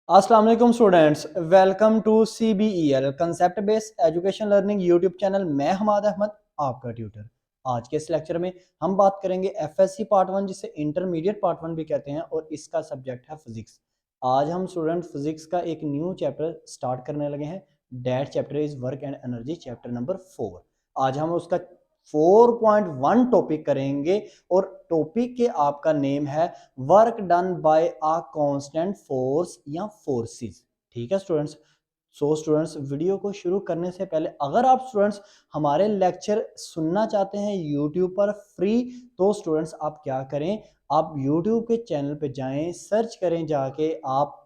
अस्सलाम वालेकुम students, welcome to CBEL concept based education learning YouTube channel. मैं हमाद अहमद, आपका ट्यूटर। आज के इस लेक्चर में हम बात करेंगे FSC पार्ट 1, जिसे इंटरमीडिएट पार्ट 1 भी कहते हैं, और इसका सब्जेक्ट है फिजिक्स। आज हम स्टूडेंट फिजिक्स का एक न्यू चैप्टर स्टार्ट करने लगे हैं। That chapter is work and energy, chapter number 4। आज हम उसका 4.1 टॉपिक करेंगे, और टॉपिक के आपका नेम है work done by a constant force या फोर्सेस। ठीक है स्टूडेंट्स। सो स्टूडेंट्स, वीडियो को शुरू करने से पहले अगर आप स्टूडेंट्स हमारे लेक्चर सुनना चाहते हैं यूट्यूब पर फ्री, तो स्टूडेंट्स आप क्या करें, आप यूट्यूब के चैनल पे जाएं, सर्च करें जाके आप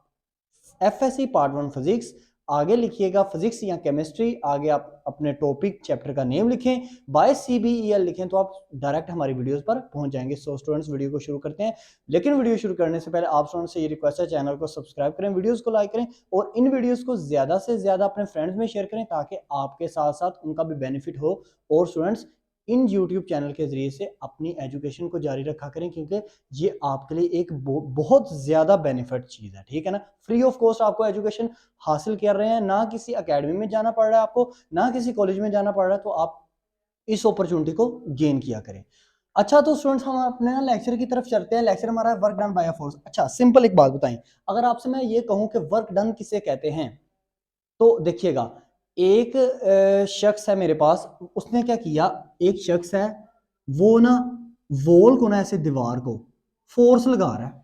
FSC पार्ट 1 फिजिक्स, आगे लिखिएगा फिजिक्स या केमिस्ट्री, आगे आप अपने टॉपिक चैप्टर का नेम लिखें, बाय CBEL लिखें, तो आप डायरेक्ट हमारी वीडियोस पर पहुंच जाएंगे। सो स्टूडेंट्स, वीडियो को शुरू करते हैं। लेकिन वीडियो शुरू करने से पहले आप स्टूडेंट्स से ये रिक्वेस्ट है, चैनल को सब्सक्राइब करें, वीडियोस को लाइक करें, और इन वीडियोस को ज्यादा से ज्यादा अपने फ्रेंड्स में शेयर करें, ताकि आपके साथ साथ उनका भी बेनिफिट हो। और स्टूडेंट्स, इन यूट्यूब चैनल के जरिए से अपनी एजुकेशन को जारी रखा करें, क्योंकि ये आपके लिए एक बहुत ज्यादा बेनिफिट चीज है। ठीक है ना। फ्री ऑफ कॉस्ट आपको एजुकेशन हासिल कर रहे हैं, ना किसी एकेडमी में जाना पड़ रहा है आपको, ना किसी कॉलेज में जाना पड़ रहा है, तो आप इस अपॉर्चुनिटी को गेन किया करें। अच्छा, तो स्टूडेंट्स हम अपने ना लेक्चर की तरफ चलते हैं। लेक्चर हमारा है वर्क डन बाय फोर्स। अच्छा, सिंपल एक बात बताएं, अगर आपसे मैं ये कहूं कि वर्क डन किसे कहते हैं, तो देखिएगा, एक शख्स है मेरे पास, उसने क्या किया, एक शख्स है, वो ना वॉल को ना ऐसे दीवार को फोर्स लगा रहा है,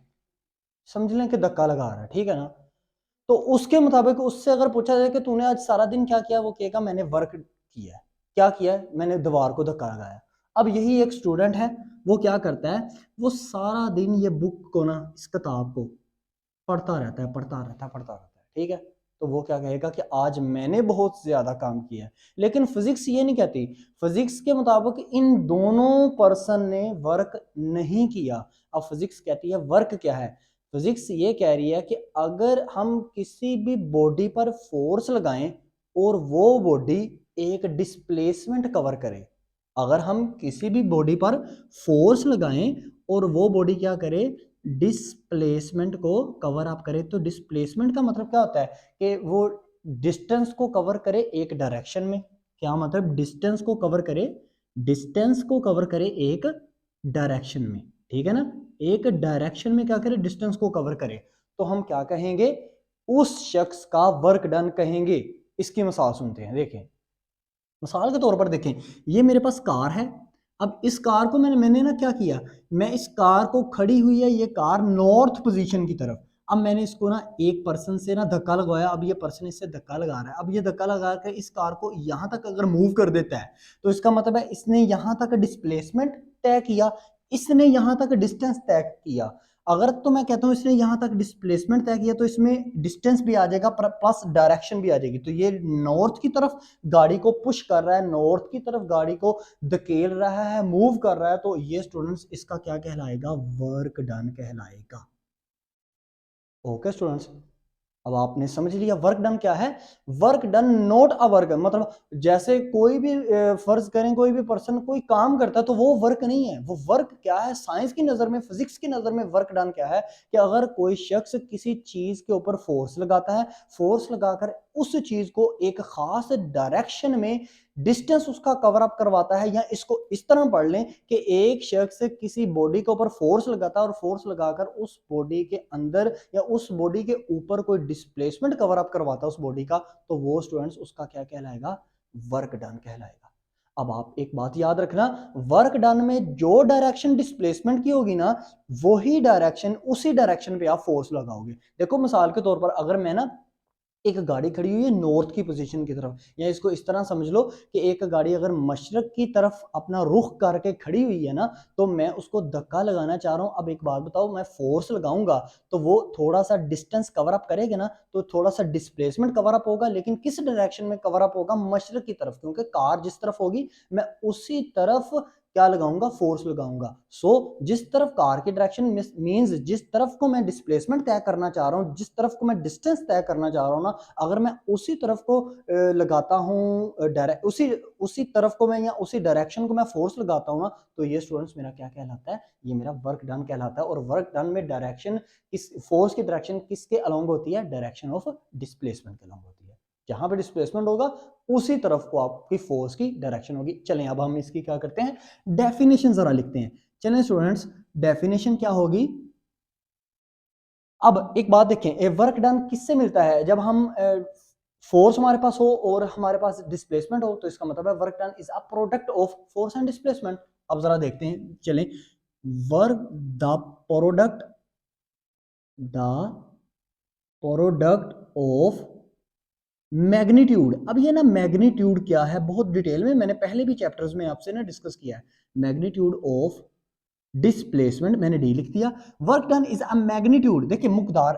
समझ लें कि धक्का लगा रहा है। ठीक है ना। तो उसके मुताबिक उससे अगर पूछा जाए कि तूने आज सारा दिन क्या किया, वो कहेगा मैंने वर्क किया है। क्या किया है? मैंने दीवार को धक्का लगाया। अब यही एक स्टूडेंट है, वो क्या करता है, वो सारा दिन ये बुक को ना, इस किताब को पढ़ता रहता है, पढ़ता रहता है, पढ़ता रहता है। ठीक है। तो वो क्या कहेगा कि आज मैंने बहुत ज्यादा काम किया है। लेकिन फिजिक्स ये नहीं कहती। फिजिक्स के मुताबिक इन दोनों पर्सन ने वर्क नहीं किया। अब फिजिक्स कहती है वर्क क्या है। फिजिक्स ये कह रही है कि अगर हम किसी भी बॉडी पर फोर्स लगाएं और वो बॉडी एक डिस्प्लेसमेंट कवर करे, अगर हम किसी भी बॉडी पर फोर्स लगाएं और वो बॉडी क्या करे, डिस्प्लेसमेंट को कवर अप करे, तो डिस्प्लेसमेंट का मतलब क्या होता है कि वो डिस्टेंस को कवर करे एक डायरेक्शन में। क्या मतलब, डिस्टेंस को कवर करे, डिस्टेंस को कवर करे एक डायरेक्शन में। ठीक है ना। एक डायरेक्शन में क्या करे, डिस्टेंस को कवर करे, तो हम क्या कहेंगे, उस शख्स का वर्क डन कहेंगे। इसकी मिसाल सुनते हैं, देखें। मिसाल के तौर पर देखें, ये मेरे पास कार है। अब इस कार को मैंने ना क्या किया, मैं इस कार को, खड़ी हुई है ये कार नॉर्थ पोजीशन की तरफ। अब मैंने इसको ना एक पर्सन से ना धक्का लगवाया, अब ये पर्सन इससे धक्का लगा रहा है। अब ये धक्का लगा कर इस कार को यहां तक अगर मूव कर देता है, तो इसका मतलब है इसने यहां तक डिस्प्लेसमेंट तय किया, इसने यहां तक डिस्टेंस तय किया। अगर तो मैं कहता हूं इसने यहां तक डिस्प्लेसमेंट तय किया, तो इसमें डिस्टेंस भी आ जाएगा प्लस डायरेक्शन भी आ जाएगी। तो ये नॉर्थ की तरफ गाड़ी को पुश कर रहा है, नॉर्थ की तरफ गाड़ी को धकेल रहा है, मूव कर रहा है। तो ये स्टूडेंट्स इसका क्या कहलाएगा, वर्क डन कहलाएगा। ओके स्टूडेंट्स, अब आपने समझ लिया वर्क डन क्या है। Work done not a work, मतलब जैसे कोई भी फर्ज करें, कोई भी पर्सन कोई काम करता है, तो वो वर्क नहीं है। वो वर्क क्या है, साइंस की नजर में, फिजिक्स की नजर में वर्क डन क्या है, कि अगर कोई शख्स किसी चीज के ऊपर फोर्स लगाता है, फोर्स लगाकर उस चीज को एक खास डायरेक्शन में डिस्टेंस उसका कवर अप करवाता है, या इसको इस तरह पढ़ लें कि एक शख्स किसी बॉडी के ऊपर फोर्स लगाता है, और फोर्स लगाकर उस बॉडी के अंदर या उस बॉडी के ऊपर कोई डिस्प्लेसमेंट कवर अप करवाता है उस बॉडी का, तो वो स्टूडेंट्स उसका क्या कहलाएगा, वर्क डन कहलाएगा। अब आप एक बात याद रखना, वर्क डन में जो डायरेक्शन डिस्प्लेसमेंट की होगी ना, वही डायरेक्शन, उसी डायरेक्शन पे आप फोर्स लगाओगे। देखो मिसाल के तौर पर, अगर मैं ना, एक गाड़ी खड़ी हुई है नॉर्थ की पोजीशन की तरफ, या इसको इस तरह समझ लो कि एक गाड़ी अगर मशरक की तरफ अपना रुख करके खड़ी हुई है ना, तो मैं उसको धक्का लगाना चाह रहा हूं। अब एक बात बताओ, मैं फोर्स लगाऊंगा तो वो थोड़ा सा डिस्टेंस कवर अप करेगा ना, तो थोड़ा सा डिस्प्लेसमेंट कवर अप होगा, लेकिन किस डायरेक्शन में कवर अप होगा, मशरक की तरफ, क्योंकि कार जिस तरफ होगी मैं उसी तरफ क्या लगाऊंगा, फोर्स लगाऊंगा। सो जिस तरफ कार की डायरेक्शन मींस जिस तरफ को मैं डिस्प्लेसमेंट तय करना चाह रहा हूं, जिस तरफ को मैं डिस्टेंस तय करना चाह रहा हूं ना, अगर मैं उसी तरफ को लगाता हूं, डायरेक्ट उसी तरफ को मैं या उसी डायरेक्शन को मैं फोर्स लगाता हूं ना, तो ये स्टूडेंट्स मेरा क्या कहलाता है, ये मेरा वर्क डन कहलाता है। और वर्क डन में डायरेक्शन किस फोर्स की डायरेक्शन किसके अलोंग होती है, डायरेक्शन ऑफ डिस्प्लेसमेंट के अलोंग होती है। जहां पे डिस्प्लेसमेंट होगा उसी तरफ को आपकी फोर्स की डायरेक्शन होगी। चलें अब हम इसकी क्या करते हैं, डेफिनेशन जरा लिखते हैं। चलें स्टूडेंट्स, डेफिनेशन क्या होगी। अब एक बात देखें, ए वर्क डन किससे मिलता है, जब हम फोर्स हमारे पास हो और हमारे पास डिस्प्लेसमेंट हो, तो इसका मतलब है work done is a product of force and displacement. अब जरा देखते हैं, चलें, work the product of magnitude. अब ये ना मैग्नीट्यूड क्या है, बहुत डिटेल में मैंने पहले भी चैप्टर्स में आपसे ना डिस्कस किया है। मैग्नीट्यूड ऑफ डिस्प्लेसमेंट मैंने डी लिख दिया। Work done is a magnitude, देखिए मुकदार,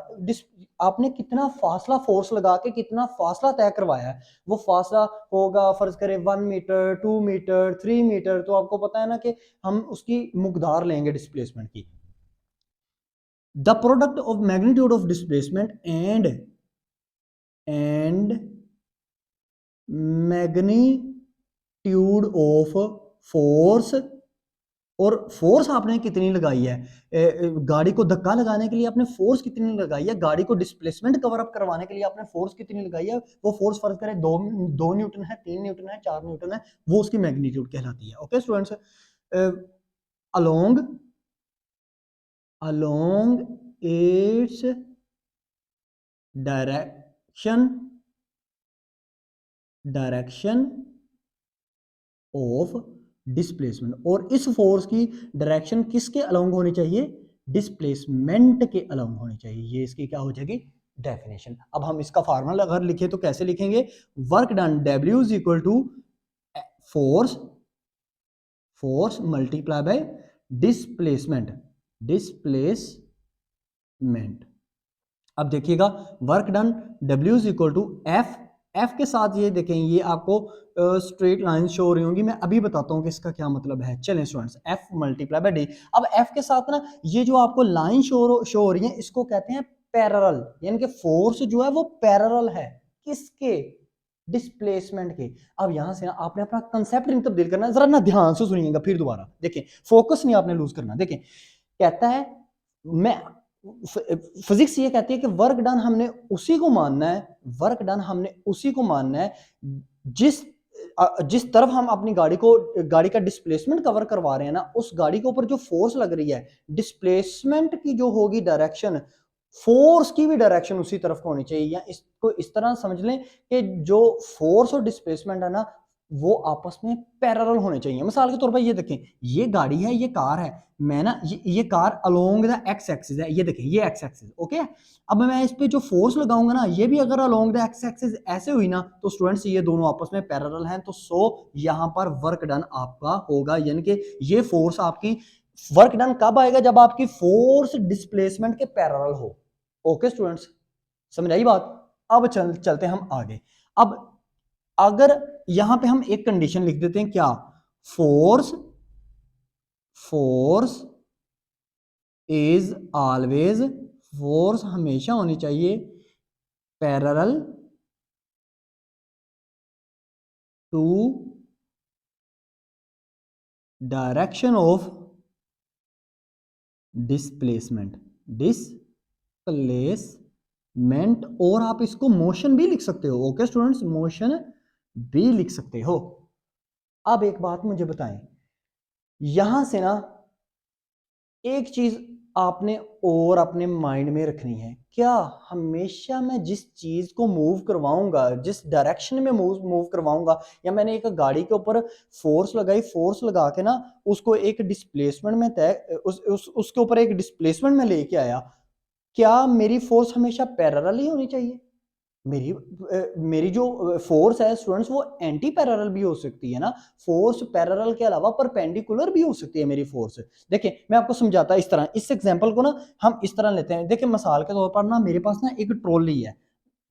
आपने कितना फासला फोर्स लगा के कितना फासला तय करवाया है, वो फासला होगा फर्ज करें 1 मीटर, 2 मीटर, 3 मीटर, तो आपको पता है ना कि हम उसकी मुकदार लेंगे डिस्प्लेसमेंट की। The product of magnitude of displacement and magnitude of force, और फोर्स आपने कितनी लगाई है, गाड़ी को धक्का लगाने के लिए आपने फोर्स कितनी लगाई है, गाड़ी को डिस्प्लेसमेंट कवर अप करवाने के लिए आपने फोर्स कितनी लगाई है, वो फोर्स फर्ज करें 2 न्यूटन है, 3 न्यूटन है, 4 न्यूटन है, वो उसकी मैग्नीट्यूड कहलाती है। Okay students, along its direction of displacement, और इस फोर्स की डायरेक्शन किसके अलोंग होनी चाहिए, डिस्प्लेसमेंट के अलोंग होनी चाहिए। ये इसकी क्या हो जाएगी, डेफिनेशन। अब हम इसका फार्मूला अगर लिखे तो कैसे लिखेंगे, work done W is equal to force multiply by displacement. अब देखिएगा, work done W is equal to F के साथ ये देखें, ये आपको स्ट्रेट लाइन शो हो रही होंगी, मैं अभी बताता हूँ कि इसका क्या मतलब है। चलें students, F multiply by D. अब एफ के साथ ना ये जो आपको लाइन शो हो रही है, इसको कहते हैं पैरेलल, यानी कि फोर्स जो है वो पैरेलल है किसके, डिस्प्लेसमेंट के। अब यहां से ना आपने अपना कंसेप्ट नहीं तब्दील करना, जरा ना ध्यान से सुनिएगा, फिर दोबारा देखें, फोकस नहीं आपने लूज करना। देखें, कहता है, मैं फिजिक्स ये कहती है कि वर्क डन हमने उसी को मानना है, वर्क डन हमने उसी को मानना है जिस तरफ हम अपनी गाड़ी का डिस्प्लेसमेंट कवर करवा रहे हैं ना, उस गाड़ी के ऊपर जो फोर्स लग रही है, डिस्प्लेसमेंट की जो होगी डायरेक्शन, फोर्स की भी डायरेक्शन उसी तरफ को होनी चाहिए। या इसको इस तरह समझ लें कि जो फोर्स और डिस्प्लेसमेंट है ना, वो आपस में पैरेलल होने चाहिए। मिसाल के तौर पर ये देखें, ये गाड़ी है, ये कार है, मैं ना ये car along the x axis है, ये देखें ये एक्स एक्सिस, ओके। अब मैं इस पे जो फोर्स लगाऊंगा ना, ये भी अगर अलोंग द एक्स एक्सिस ऐसे हुई ना, तो स्टूडेंट्स ये दोनों आपस में पैरेलल हैं, तो सो यहां पर वर्क डन आपका होगा, यानी कि ये फोर्स आपकी, वर्क डन कब आएगा, जब आपकी फोर्स डिस्प्लेसमेंट के पैरेलल हो। ओके स्टूडेंट्स, समझ आई बात। अब चलते हम आगे। अब अगर यहां पे हम एक कंडीशन लिख देते हैं, क्या, फोर्स इज ऑलवेज, फोर्स हमेशा होनी चाहिए parallel to direction of displacement, और आप इसको मोशन भी लिख सकते हो। ओके स्टूडेंट्स, मोशन भी लिख सकते हो। अब एक बात मुझे बताएं, यहां से ना एक चीज आपने और अपने माइंड में रखनी है, क्या हमेशा मैं जिस चीज को मूव करवाऊंगा, जिस डायरेक्शन में मूव करवाऊंगा, या मैंने एक गाड़ी के ऊपर फोर्स लगाई, फोर्स लगा के ना उसको एक डिस्प्लेसमेंट में उसके ऊपर एक डिस्प्लेसमेंट में लेके आया, क्या मेरी फोर्स हमेशा पैरेलल ही होनी चाहिए? मेरी जो फोर्स है स्टूडेंट्स, वो एंटी पैरेलल भी हो सकती है ना, फोर्स पैरेलल के अलावा परपेंडिकुलर भी हो सकती है मेरी फोर्स। देखिए मैं आपको समझाता इस तरह, इस एग्जांपल को ना हम इस तरह लेते हैं। देखिए मिसाल के तौर पर ना मेरे पास ना एक ट्रॉली है,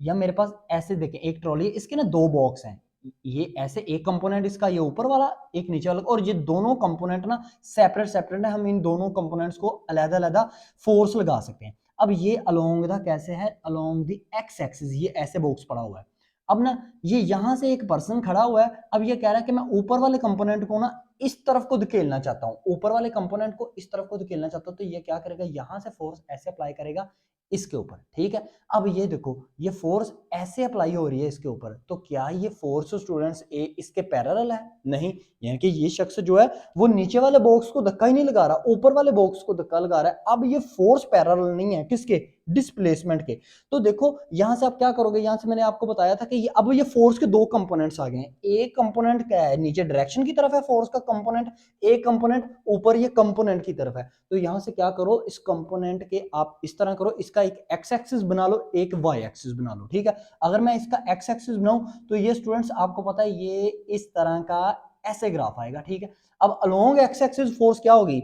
या मेरे पास ऐसे देखें एक ट्रॉली है, इसके ना 2 बॉक्स हैं, ये ऐसे एक कंपोनेंट इसका ये ऊपर वाला, एक नीचे वाला, और ये दोनों कंपोनेंट ना सेपरेट सेपरेट है, हम इन दोनों कंपोनेंट्स को अलग-अलग फोर्स लगा सकते हैं। अब ये अलोंग द कैसे है, अलोंग द एक्स एक्सिस, ये ऐसे बॉक्स पड़ा हुआ है। अब ना ये यहां से एक पर्सन खड़ा हुआ है, अब ये कह रहा है कि मैं ऊपर वाले कंपोनेंट को ना इस तरफ को धकेलना चाहता हूं, ऊपर वाले कंपोनेंट को इस तरफ को धकेलना चाहता हूं, तो ये क्या करेगा, यहां से फोर्स ऐसे अप्लाई करेगा इसके ऊपर, ठीक है। अब ये देखो ये फोर्स ऐसे अप्लाई हो रही है इसके ऊपर, तो क्या ये फोर्स स्टूडेंट्स इसके पैरेलल है? नहीं, यानी कि ये शख्स जो है वो नीचे वाले बॉक्स को धक्का ही नहीं लगा रहा, ऊपर वाले बॉक्स को धक्का लगा रहा है। अब ये फोर्स पैरेलल नहीं है, किसके, डिस्प्लेसमेंट के। तो देखो यहां से आप क्या करोगे, यहां से मैंने आपको बताया था कि अब ये फोर्स के दो कंपोनेंट्स आ गए हैं। एक कंपोनेंट क्या है, नीचे डायरेक्शन की तरफ है फोर्स का कंपोनेंट, एक कंपोनेंट ऊपर ये कंपोनेंट की तरफ है। तो यहां से क्या करो, इस कंपोनेंट के आप इस तरह करो, इसका एक एक्स एक्सिस बना लो, एक वाई एक्सिस बना लो, ठीक है। अगर मैं इसका एक्स एक्सिस बनाऊं तो ये स्टूडेंट्स आपको पता है ये इस तरह का ऐसे ग्राफ आएगा, ठीक है। अब अलोंग एक्स एक्सिस फोर्स क्या होगी,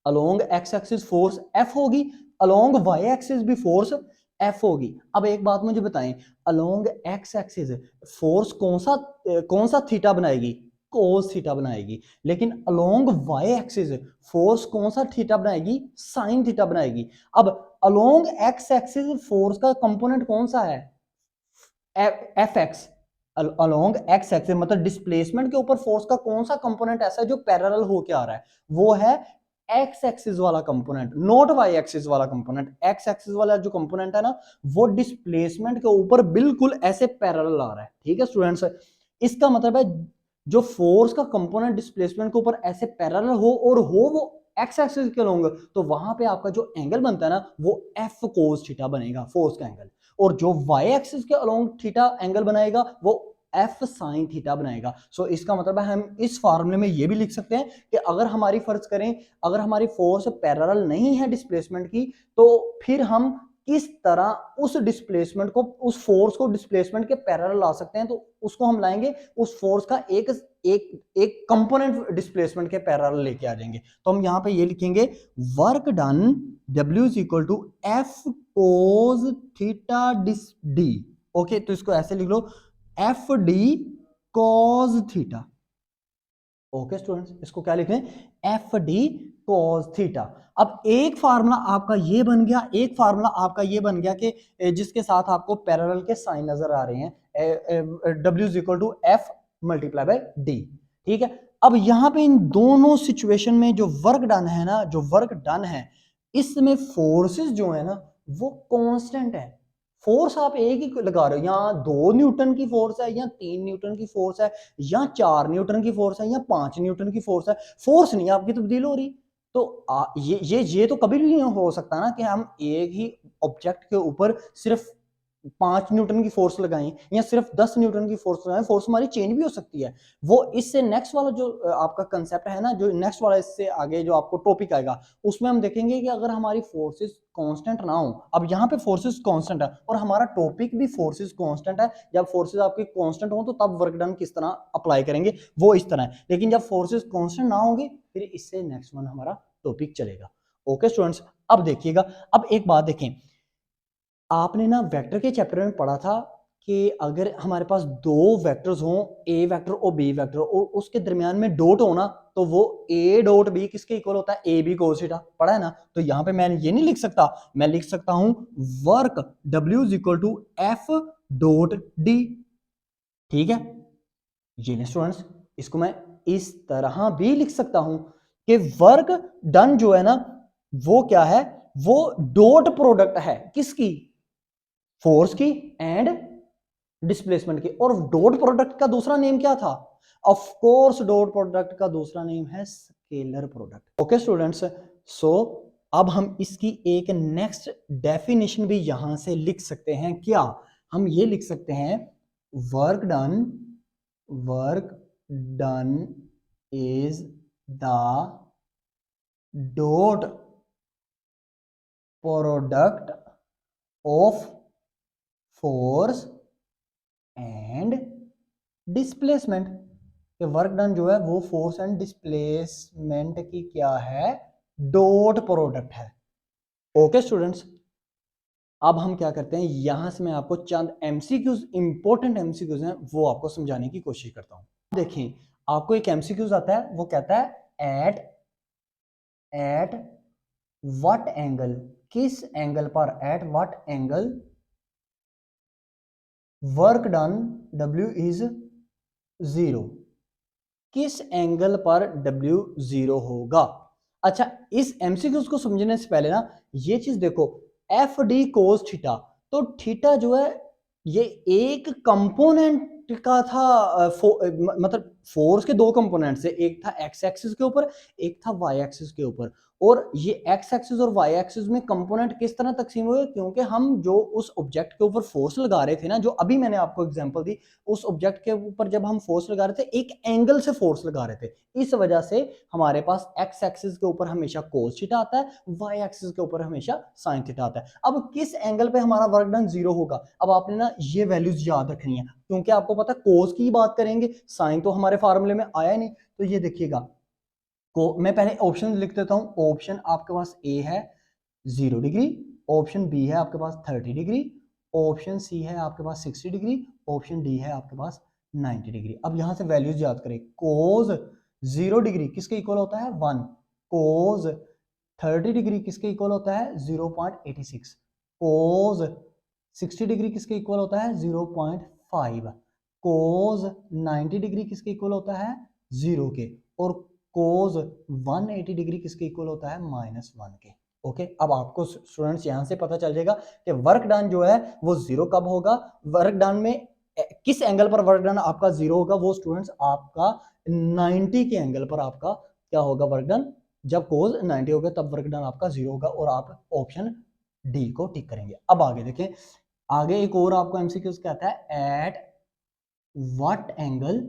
along x axis force F होगी, अलोंग वाई एक्सिस भी फोर्स एफ होगी। अब एक बात मुझे बताएं, अलोंग एक्स एक्सिस फोर्स कौन सा थीटा बनाएगी, कोस थीटा बनाएगी, लेकिन अलोंग वाई एक्सिस फोर्स कौन सा थीटा बनाएगी, साइन थीटा बनाएगी। अब अलोंग एक्स एक्सिस फोर्स का कंपोनेंट कौन सा है, F x. Along x axis मतलब डिस्प्लेसमेंट के ऊपर फोर्स का कौन सा कंपोनेंट ऐसा है जो पैरेलल होके आ रहा है, वो है एक्स एक्सिस वाला कंपोनेंट, नॉट वाई एक्सिस वाला कंपोनेंट। एक्स एक्सिस वाला जो कंपोनेंट है ना वो डिस्प्लेसमेंट के ऊपर बिल्कुल ऐसे पैरेलल आ रहा है, ठीक है स्टूडेंट्स। इसका मतलब है जो फोर्स का कंपोनेंट डिस्प्लेसमेंट के ऊपर ऐसे पैरेलल हो और हो वो एक्स एक्सिस के लोग, तो वहां पे आपका जो एंगल बनता है ना वो एफ कोस थीटा बनेगा, फोर्स का एंगल। और जो वाई एक्सिस के अलोंग थीटा एंगल बनाएगा वो एफ साइन थीटा बनाएगा। सो इसका मतलब है हम इस फार्मूले में ये भी लिख सकते हैं कि अगर हमारी फर्ज करें, अगर हमारी फोर्स पैरेलल नहीं है डिस्प्लेसमेंट की, तो फिर हम किस तरह उस डिस्प्लेसमेंट को, उस फोर्स को डिस्प्लेसमेंट के पैरेलल ला सकते हैं, तो उसको हम लाएंगे उस फोर्स का एक एक एक कंपोनेंट डिस्प्लेसमेंट के पैरेलल लेके आ जाएंगे। तो हम यहां पे ये लिखेंगे work done W is equal to F cos theta this D. Okay, तो इसको ऐसे लिख लो, F D cos theta. Okay students, इसको क्या लिखें, एफ डी कॉस थीटा। अब एक फार्मूला आपका ये बन गया, एक फार्मूला आपका ये बन गया कि जिसके साथ आपको पैरेलल के साइन नजर आ रहे हैं, W is equal to F multiply by D, ठीक है। अब यहां पे इन दोनों सिचुएशन में जो वर्क डन है ना, जो वर्क डन है इसमें फोर्सेस जो है ना वो कांस्टेंट है। फोर्स आप एक ही लगा रहे हो, यहाँ 2 न्यूटन की फोर्स है या 3 न्यूटन की फोर्स है या 4 न्यूटन की फोर्स है या 5 न्यूटन की फोर्स है, फोर्स नहीं आपकी तब्दील हो रही। तो ये तो कभी भी नहीं हो सकता ना कि हम एक ही ऑब्जेक्ट के ऊपर सिर्फ 5 न्यूटन की फोर्स लगाएं या सिर्फ 10 न्यूटन की फोर्स लगाएं, फोर्स हमारी चेंज भी हो सकती है। वो इससे नेक्स्ट वाला जो आपका कंसेप्ट है ना, जो नेक्स्ट वाला इससे आगे जो आपको टॉपिक आएगा उसमें हम देखेंगे कि अगर हमारी फोर्सेस कांस्टेंट ना हो, अब यहाँ पे फोर्सेस कांस्टेंट है और हमारा टॉपिक भी फोर्सेस कांस्टेंट है, जब फोर्सेस आपकी कांस्टेंट हो तो तब वर्क डन किस तरह अप्लाई करेंगे वो इस तरह है, लेकिन जब फोर्सेस कांस्टेंट ना होंगे फिर इससे नेक्स्ट वन हमारा टॉपिक चलेगा। ओके स्टूडेंट्स, अब देखिएगा, अब एक बात देखें, आपने ना वेक्टर के चैप्टर में पढ़ा था कि अगर हमारे पास दो वेक्टर्स हों, ए वेक्टर और बी वेक्टर, और उसके दरमियान में डॉट होना, तो वो ए डॉट बी किसके इक्वल होता है, ए बी कोस थीटा, पढ़ा है ना। तो यहां पे मैं ये नहीं लिख सकता, मैं लिख सकता हूं work W is equal to F dot D, ठीक है। ये स्टूडेंट्स, इसको मैं इस तरह भी लिख सकता हूं कि वर्क डन जो है ना वो क्या है, वो डॉट प्रोडक्ट है किसकी, फोर्स की एंड डिस्प्लेसमेंट की। और डॉट प्रोडक्ट का दूसरा नेम क्या था, ऑफ कोर्स डॉट प्रोडक्ट का दूसरा नेम है स्केलर प्रोडक्ट। ओके स्टूडेंट्स, सो अब हम इसकी एक नेक्स्ट डेफिनेशन भी यहां से लिख सकते हैं। क्या हम ये लिख सकते हैं, work done, work done is the dot product of force and displacement. Work done जो है वो फोर्स एंड डिस्प्लेसमेंट की क्या है, डॉट प्रोडक्ट है। ओके स्टूडेंट्स, अब हम क्या करते हैं, यहां से मैं आपको चंद एमसीक्यूज, इंपॉर्टेंट एमसीक्यूज हैं, वो आपको समझाने की कोशिश करता हूं। देखें, आपको एक एमसीक्यूज आता है, वो कहता है एट व्हाट एंगल, किस एंगल पर, at what angle work done W is 0, किस एंगल पर W 0 होगा। अच्छा, इस एमसीक्यूज को समझने से पहले ना ये चीज देखो, एफ डी कोस थीटा, तो थीटा जो है ये एक कंपोनेंट का था, मतलब फोर्स के दो कंपोनेंट से, एक था एक्स एक्सिस के ऊपर, एक था वाई एक्सिस के ऊपर, और ये एक्स एक्सिस और वाई एक्सिस में कंपोनेंट किस तरह तकसीम हुए, क्योंकि हम जो उस ऑब्जेक्ट के ऊपर फोर्स लगा रहे थे ना, जो अभी मैंने आपको एग्जांपल दी, उस ऑब्जेक्ट के ऊपर जब हम फोर्स लगा रहे थे, एक एंगल से फोर्स लगा रहे थे, इस वजह से हमारे पास एक्स एक्सिस के ऊपर हमेशा कोस थीटा आता है, वाई एक्सिस के ऊपर हमेशा साइन थीटा आता है। अब किस एंगल पे हमारा वर्क डन 0 होगा, अब आपने ना ये वैल्यूज याद रखनी है, क्योंकि आपको पता है कोस की बात करेंगे, साइन तो हमारे फार्मूले में आया नहीं। तो ये देखिएगा, को मैं पहले ऑप्शन लिख देता हूं। ऑप्शन आपके पास ए है 0 डिग्री, ऑप्शन बी है आपके पास 30 डिग्री, ऑप्शन सी है आपके पास 60 डिग्री, ऑप्शन डी है आपके पास 90 डिग्री। अब यहां से वैल्यूज याद करें, कोज 0 डिग्री किसके इक्वल होता है 1, कोज 30 डिग्री किसके इक्वल होता है 0.86, कोज 60 डिग्री किसके इक्वल होता है 0.5, कोज 90 डिग्री किसके इक्वल होता है 0 के, और कोज 180 डिग्री किसके इक्वल होता है -1 के। ओके, अब आपको स्टूडेंट्स यहां से पता चल जाएगा कि वर्क डन जो है वो 0 कब होगा, वर्क डन में किस एंगल पर वर्क डन आपका 0 होगा, वो स्टूडेंट्स आपका 90 के एंगल पर आपका क्या होगा वर्क डन, जब कोज 90 होगा तब वर्क डन आपका 0 होगा, और आप ऑप्शन डी को टिक करेंगे। अब आगे देखें, आगे एक और आपको एमसीक्यूज कहता है एट व्हाट एंगल,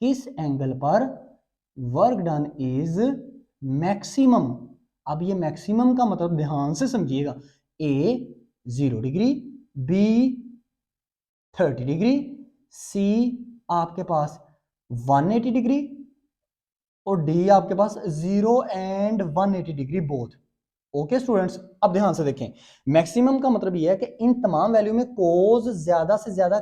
किस एंगल पर वर्क डन इज मैक्सिमम। अब ये मैक्सिमम का मतलब ध्यान से समझिएगा, ए 0 डिग्री, बी 30 डिग्री, सी आपके पास 180 डिग्री, और डी आपके पास 0 and 180 degree both. Okay students, अब ध्यान से देखें, मैक्सिमम का मतलब यह है कि इन तमाम वैल्यू में कोज ज्यादा से ज्यादा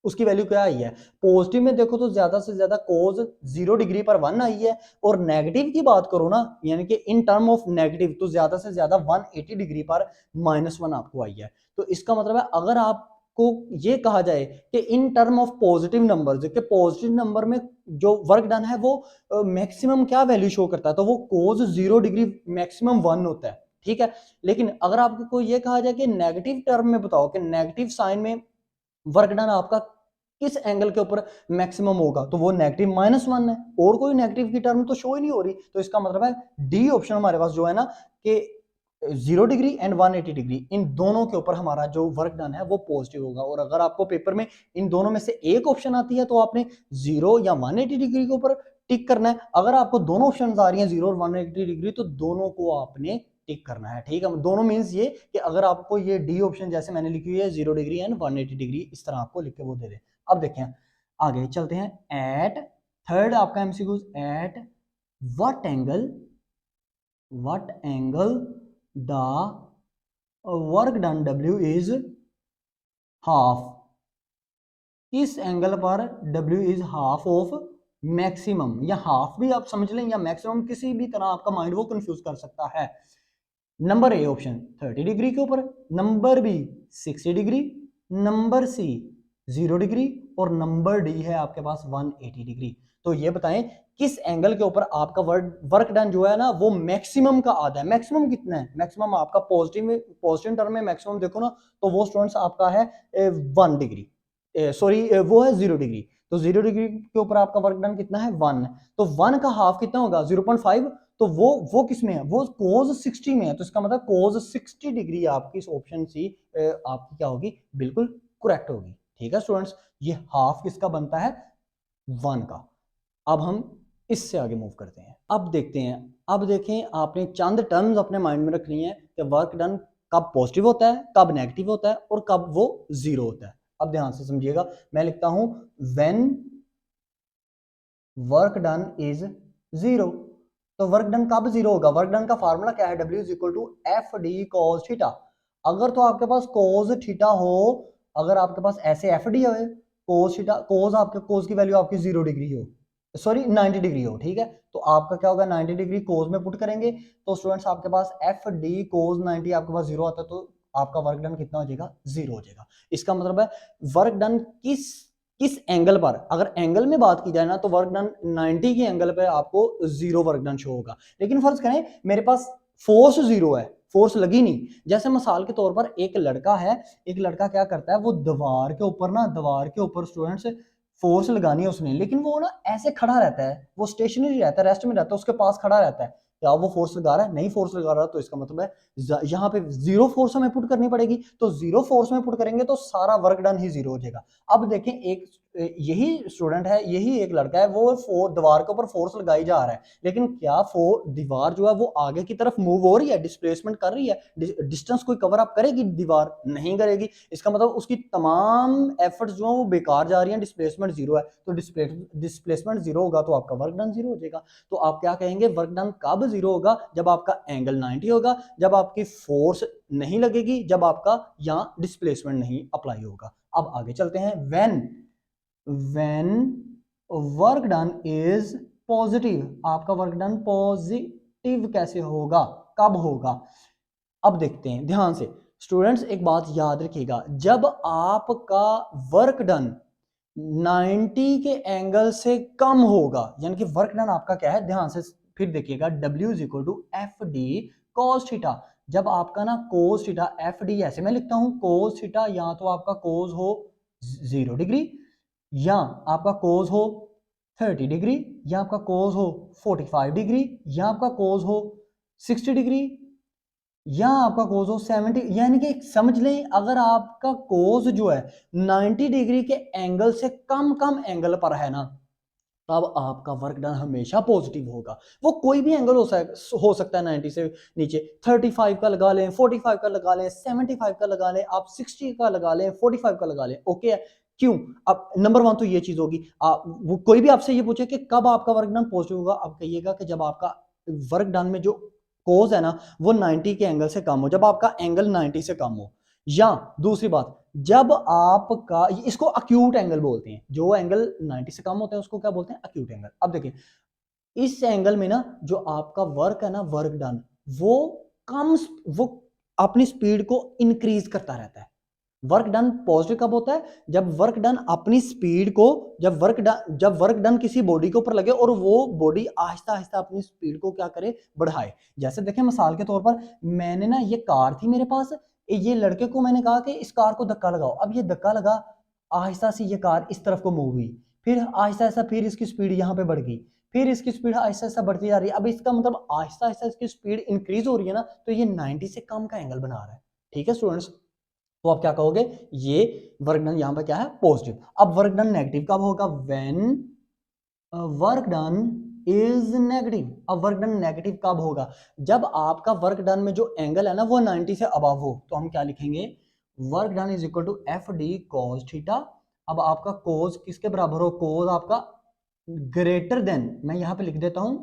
उसकी वैल्यू क्या आई है, पॉजिटिव में देखो तो ज्यादा से ज्यादा कोज 0 डिग्री पर 1 आई है, और नेगेटिव की बात करो ना, यानी कि इन टर्म ऑफ नेगेटिव, तो ज्यादा से ज्यादा 180 डिग्री पर -1 आपको आई है। तो इसका मतलब है, अगर आपको ये कहा जाए कि in term of positive number, कि पॉजिटिव नंबर में जो वर्क डन है वो मैक्सिमम क्या वैल्यू शो करता है, तो वो कोज 0 डिग्री मैक्सिमम 1 होता है, ठीक है। लेकिन अगर आपको ये कहा जाए कि नेगेटिव टर्म में बताओ कि नेगेटिव साइन में वर्क डन आपका किस एंगल के ऊपर मैक्सिमम होगा, तो वो नेगेटिव -1 है, और कोई नेगेटिव की टर्म तो शो ही नहीं हो रही। तो इसका मतलब है डी ऑप्शन हमारे पास जो है ना, कि 0 डिग्री एंड 180 डिग्री, इन दोनों के ऊपर हमारा जो वर्क डन है वो पॉजिटिव होगा। और अगर आपको पेपर में इन दोनों में से एक ऑप्शन आती है, तो आपने 0 या 180 डिग्री के ऊपर टिक करना है। अगर आपको दोनों ऑप्शन आ रही हैं 0 और 180 डिग्री, तो दोनों को आपने टिक करना है, ठीक है। दोनों मींस ये कि अगर आपको ये डी ऑप्शन जैसे मैंने लिखी हुई है 0 डिग्री एंड 180 डिग्री, इस तरह आपको लिख के वो दे दे। अब देखें, आगे चलते हैं, एट थर्ड आपका MCQs, at what angle, what angle the work done W is half, किस एंगल पर W is half of maximum, या हाफ भी आप समझ लें या मैक्सिमम, किसी भी तरह आपका माइंड वो कंफ्यूज कर सकता है। नंबर ए ऑप्शन 30 डिग्री के ऊपर, number B 60 degree, number C 0 degree, और नंबर डी है आपके पास 180 डिग्री। तो ये बताएं किस एंगल के ऊपर आपका वर्क डन जो है ना वो मैक्सिमम का आधा है। मैक्सिमम कितना है, मैक्सिमम आपका पॉजिटिव में, पॉजिटिव टर्म में मैक्सिमम देखो ना, तो वो स्टूडेंट्स आपका है 1 डिग्री, सॉरी वो है 0 डिग्री। तो 0 डिग्री के ऊपर आपका वर्क डन कितना है 1, तो 1 का हाफ कितना होगा 0.5, तो वो किस में है, वो कोज 60 में है। तो इसका मतलब कोज 60 डिग्री आपकी इस ऑप्शन सी आपकी क्या होगी, बिल्कुल करेक्ट होगी, ठीक है स्टूडेंट्स। ये हाफ किसका बनता है 1 का। अब हम इससे आगे मूव करते हैं, अब देखते हैं, अब देखें आपने चंद टर्म्स अपने माइंड में रखनी है कि वर्क डन कब पॉजिटिव होता है, कब नेगेटिव होता है, और कब वो 0 होता है। अब ध्यान से समझिएगा, मैं लिखता हूं व्हेन वर्क डन इज 0, तो वर्क डन कब 0 होगा, वर्क डन का फार्मूला क्या है W is equal to F D cos theta. अगर तो आपके पास कोस थीटा हो, अगर आपके पास ऐसे एफ डी है, कोस थीटा, कोस आपके कोस की वैल्यू आपकी 0 डिग्री हो, सॉरी 90 डिग्री हो, ठीक है, तो आपका क्या होगा 90 डिग्री कोस में पुट करेंगे तो स्टूडेंट्स आपके पास एफ डी कोस 90 आपके पास 0 आता है, तो आपका वर्क डन कितना हो जाएगा, 0 हो जाएगा। इसका मतलब है वर्क डन किस एंगल पर, अगर एंगल में बात की जाए ना तो वर्क डन 90 के एंगल पे आपको 0 वर्क डन शो होगा। लेकिन फर्ज करें मेरे पास फोर्स 0 है, फोर्स लगी नहीं, जैसे मिसाल के तौर पर एक लड़का है, एक लड़का क्या करता है, वो दीवार के ऊपर ना, दीवार के ऊपर स्टूडेंट्स फोर्स लगानी है उसने, लेकिन वो ना ऐसे खड़ा रहता है, वो स्टेशनरी रहता है, रेस्ट में रहता है, उसके पास खड़ा रहता है, क्या वो फोर्स लगा रहा है, नहीं फोर्स लगा रहा, तो इसका मतलब है यहाँ पे 0 फोर्स हमें पुट करनी पड़ेगी, तो 0 फोर्स में पुट करेंगे तो सारा वर्क डन ही 0 हो जाएगा। अब देखें एक यही स्टूडेंट है, यही एक लड़का है, वो दीवार के ऊपर फोर्स लगाई जा रहा है, लेकिन क्या दीवार जो है वो आगे की तरफ मूव हो रही है, डिस्प्लेसमेंट कर रही है, डिस्टेंस कोई कवर अप करेगी दीवार, नहीं करेगी। इसका मतलब उसकी तमाम एफर्ट्स जो है वो बेकार जा रही हैं, डिस्प्लेसमेंट 0 है, तो डिस्प्लेसमेंट 0 होगा तो आपका वर्क डन 0 हो जाएगा। तो आप क्या कहेंगे, वर्क डन कब 0 होगा, जब आपका एंगल 90 होगा, जब आपकी फोर्स नहीं लगेगी, जब आपका यहाँ डिस्प्लेसमेंट नहीं अप्लाई होगा। अब आगे चलते हैं, when work done is positive, आपका वर्क डन पॉजिटिव कैसे होगा, कब होगा, अब देखते हैं ध्यान से। स्टूडेंट्स एक बात याद रखिएगा, जब आपका वर्क डन 90 के एंगल से कम होगा, यानी कि वर्क डन आपका क्या है, ध्यान से फिर देखिएगा, W is equal to F D cos theta, जब आपका ना कोस थीटा, एफ डी ऐसे मैं लिखता हूं कोस थीटा, या तो आपका कोस हो 0 डिग्री, या आपका कोस हो 30 डिग्री, या आपका कोस हो 45 डिग्री, या आपका कोस हो 60 डिग्री, या आपका कोस हो 70, यानी कि समझ लें अगर आपका कोस जो है 90 डिग्री के एंगल से कम एंगल पर है ना, तब आपका वर्क डन हमेशा पॉजिटिव होगा। वो कोई भी एंगल हो सकता है 90 से नीचे, 35 का लगा लें, 45 का लगा लें, 75 का लगा लें, आप 60 का लगा लें, 45 का लगा लें, ओके है। क्यों, अब नंबर 1 तो ये चीज होगी, वो कोई भी आपसे ये पूछे कि कब आपका वर्क डन पॉजिटिव होगा, आप कहिएगा कि जब आपका वर्क डन में जो कोज है ना वो 90 के एंगल से कम हो, जब आपका एंगल 90 से कम हो, या दूसरी बात जब आपका, इसको अक्यूट एंगल बोलते हैं, जो एंगल 90 से कम होता है उसको क्या बोलते हैं, अक्यूट एंगल। अब देखिए इस एंगल में ना जो आपका वर्क है ना, वर्क डन, वो कम, वो अपनी स्पीड को इंक्रीज करता रहता है। वर्क डन पॉजिटिव कब होता है, जब वर्क डन अपनी स्पीड को, जब वर्क डन किसी बॉडी के ऊपर लगे और वो बॉडी आहिस्ता आहिस्ता अपनी स्पीड को क्या करे, बढ़ाए। जैसे देखें मिसाल के तौर पर मैंने ना, ये कार थी मेरे पास, ये लड़के को मैंने कहा कि इस कार को धक्का लगाओ, अब ये धक्का लगा, आहिस्ता से ये कार इस तरफ को मूव हुई, फिर आहिस्ता आहिस्ता फिर इसकी स्पीड यहाँ पे बढ़ गई, फिर इसकी स्पीड आहिस्ता आहिस्ता बढ़ती जा रही है। अब इसका मतलब आहिस्ता आहिस्ता इसकी स्पीड इंक्रीज हो रही है ना, तो ये 90 से कम का एंगल बना रहा है, ठीक है स्टूडेंट्स। तो आप क्या कहोगे, ये वर्क डन यहां पर क्या है, पॉजिटिव। अब वर्क डन नेगेटिव कब होगा, when work done is negative. अब वर्क डन नेगेटिव कब होगा, जब आपका वर्क डन में जो एंगल है ना वो 90 से अबव हो, तो हम क्या लिखेंगे, work done is equal to F D cos theta. अब आपका कोस किसके बराबर हो, कोस आपका ग्रेटर देन, मैं यहां पे लिख देता हूं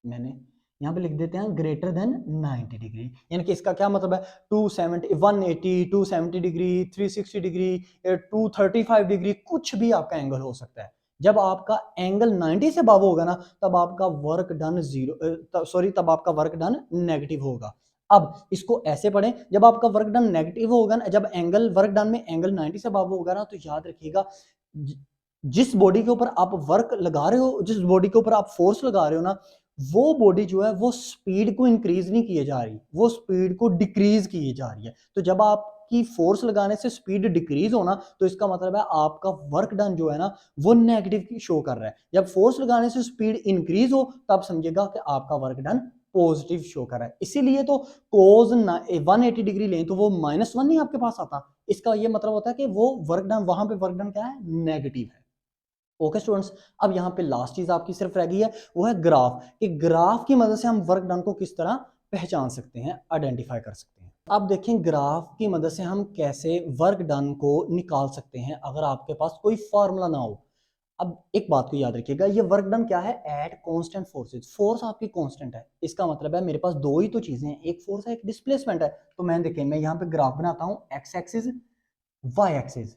मैंने यहाँ पे लिख देते हैं ग्रेटर देन 90 डिग्री, यानी कि इसका क्या मतलब है, 270, 180, 270 डिग्री, 360 डिग्री, 235 डिग्री, कुछ भी आपका एंगल हो सकता है। जब आपका एंगल 90 से अबव होगा ना तब आपका वर्क डन तब आपका वर्क डन नेगेटिव होगा। अब इसको ऐसे पढ़ें, जब आपका वर्क डन नेगेटिव होगा ना, जब एंगल वर्क डन में एंगल 90 से अबव होगा ना, तो याद रखिएगा जिस बॉडी के ऊपर आप वर्क लगा रहे हो, जिस बॉडी के ऊपर आप फोर्स लगा रहे हो ना, वो बॉडी जो है वो स्पीड को इंक्रीज नहीं किए जा रही, वो स्पीड को डिक्रीज किए जा रही है। तो जब आपकी फोर्स लगाने से स्पीड डिक्रीज होना, तो इसका मतलब है आपका वर्क डन जो है ना वो नेगेटिव शो कर रहा है। जब फोर्स लगाने से स्पीड इंक्रीज हो तब समझिएगा कि आपका वर्क डन पॉजिटिव शो कर रहा है। इसीलिए तो कोस 180 डिग्री लें तो वो -1 नहीं आपके पास आता, इसका ये मतलब होता है कि वो वर्क डन, वहां पे वर्क डन क्या है, नेगेटिव है। ओके स्टूडेंट्स, अब यहाँ पे लास्ट चीज आपकी सिर्फ रह गई है, वो है ग्राफ, कि ग्राफ की मदद से हम वर्क डन को किस तरह पहचान सकते हैं, आइडेंटिफाई कर सकते हैं। अब देखें ग्राफ की मदद से हम कैसे वर्क डन को निकाल सकते हैं, अगर आपके पास कोई फॉर्मूला ना हो। अब एक बात को याद रखिएगा, ये वर्क डन क्या है, एट कांस्टेंट फोर्सेस। फोर्स आपकी कांस्टेंट है, इसका मतलब है मेरे पास दो ही तो चीजें हैं, एक फोर्स है एक डिस्प्लेसमेंट है। तो मैं देखिए मैं यहाँ पे ग्राफ बनाता हूँ, एक्स एक्सिस वाई एक्सिस।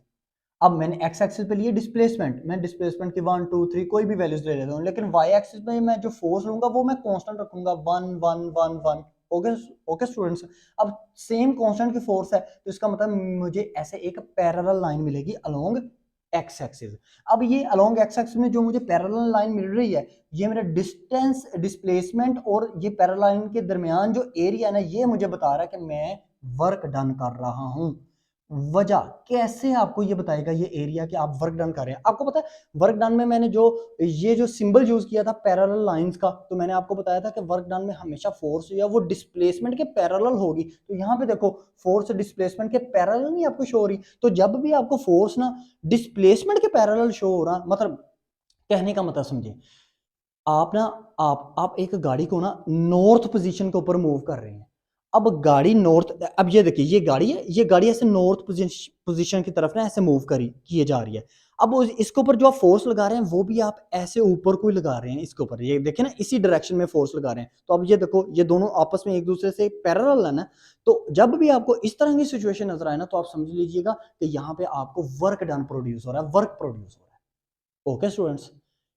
अब मैंने एक्स एक्सिस पे लिए डिस्प्लेसमेंट, मैं डिस्प्लेसमेंट की 1 2 3 कोई भी वैल्यूज ले लेता हूँ, लेकिन वाई एक्सिस पे मैं जो फोर्स लूंगा वो मैं कांस्टेंट रखूंगा, 1 1 1 1। Okay okay students. अब सेम कांस्टेंट की फोर्स है तो इसका मतलब मुझे ऐसे एक पैरेलल लाइन मिलेगी अलोंग एक्स एक्सिस। अब ये अलोंग एक्स एक्सिस में जो मुझे पैरेलल लाइन मिल रही है, ये मेरा डिस्टेंस डिस्प्लेसमेंट और ये पैरेलल लाइन के दरमियान जो एरिया है ना, ये मुझे बता रहा है कि मैं वर्क डन कर रहा हूं। वजह कैसे आपको ये बताएगा ये एरिया कि आप वर्क डन कर रहे हैं? आपको पता है वर्क डन में मैंने जो ये जो सिंबल यूज किया था पैरेलल लाइंस का, तो मैंने आपको बताया था कि वर्क डन में हमेशा फोर्स या वो डिस्प्लेसमेंट के पैरेलल होगी। तो यहाँ पे देखो फोर्स डिस्प्लेसमेंट के पैरेलल नहीं आपको शो हो रही। तो जब भी आपको फोर्स ना डिस्प्लेसमेंट के पैरेलल शो हो रहा, मतलब कहने का मतलब समझिए, आप ना आप एक गाड़ी को ना नॉर्थ पोजीशन के ऊपर मूव कर रहे हैं। अब गाड़ी नॉर्थ, अब ये देखिए ये गाड़ी है, ये गाड़ी ऐसे नॉर्थ पोजीशन की तरफ ना ऐसे मूव करी किए जा रही है। अब इसके ऊपर जो आप फोर्स लगा रहे हैं वो भी आप ऐसे ऊपर को ही लगा रहे हैं, इसके ऊपर ये देखिए ना इसी डायरेक्शन में फोर्स लगा रहे हैं। तो अब ये देखो ये दोनों आपस में एक दूसरे से पैरेलल है ना। तो जब भी आपको इस तरह की सिचुएशन नजर आए ना, तो आप समझ लीजिएगा कि यहाँ पे आपको वर्क डन प्रोड्यूस हो रहा है, वर्क प्रोड्यूस हो रहा है। ओके स्टूडेंट्स,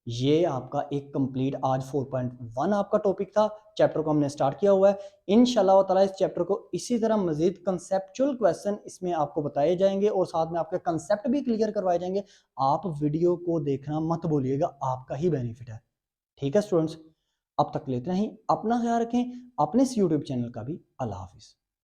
ये आपका एक कंप्लीट आज 4.1 आपका टॉपिक था। चैप्टर को हमने स्टार्ट किया हुआ है। इंशाल्लाह ताला इस चैप्टर को इसी तरह मजीद कंसेप्चुअल क्वेश्चन इसमें आपको बताए जाएंगे और साथ में आपके कंसेप्ट भी क्लियर करवाए जाएंगे। आप वीडियो को देखना मत भूलिएगा, आपका ही बेनिफिट है। ठीक है स्टूडेंट्स, अब तक लेते ही अपना ख्याल रखें, अपने इस यूट्यूब चैनल का भी। अल्लाह हाफिज।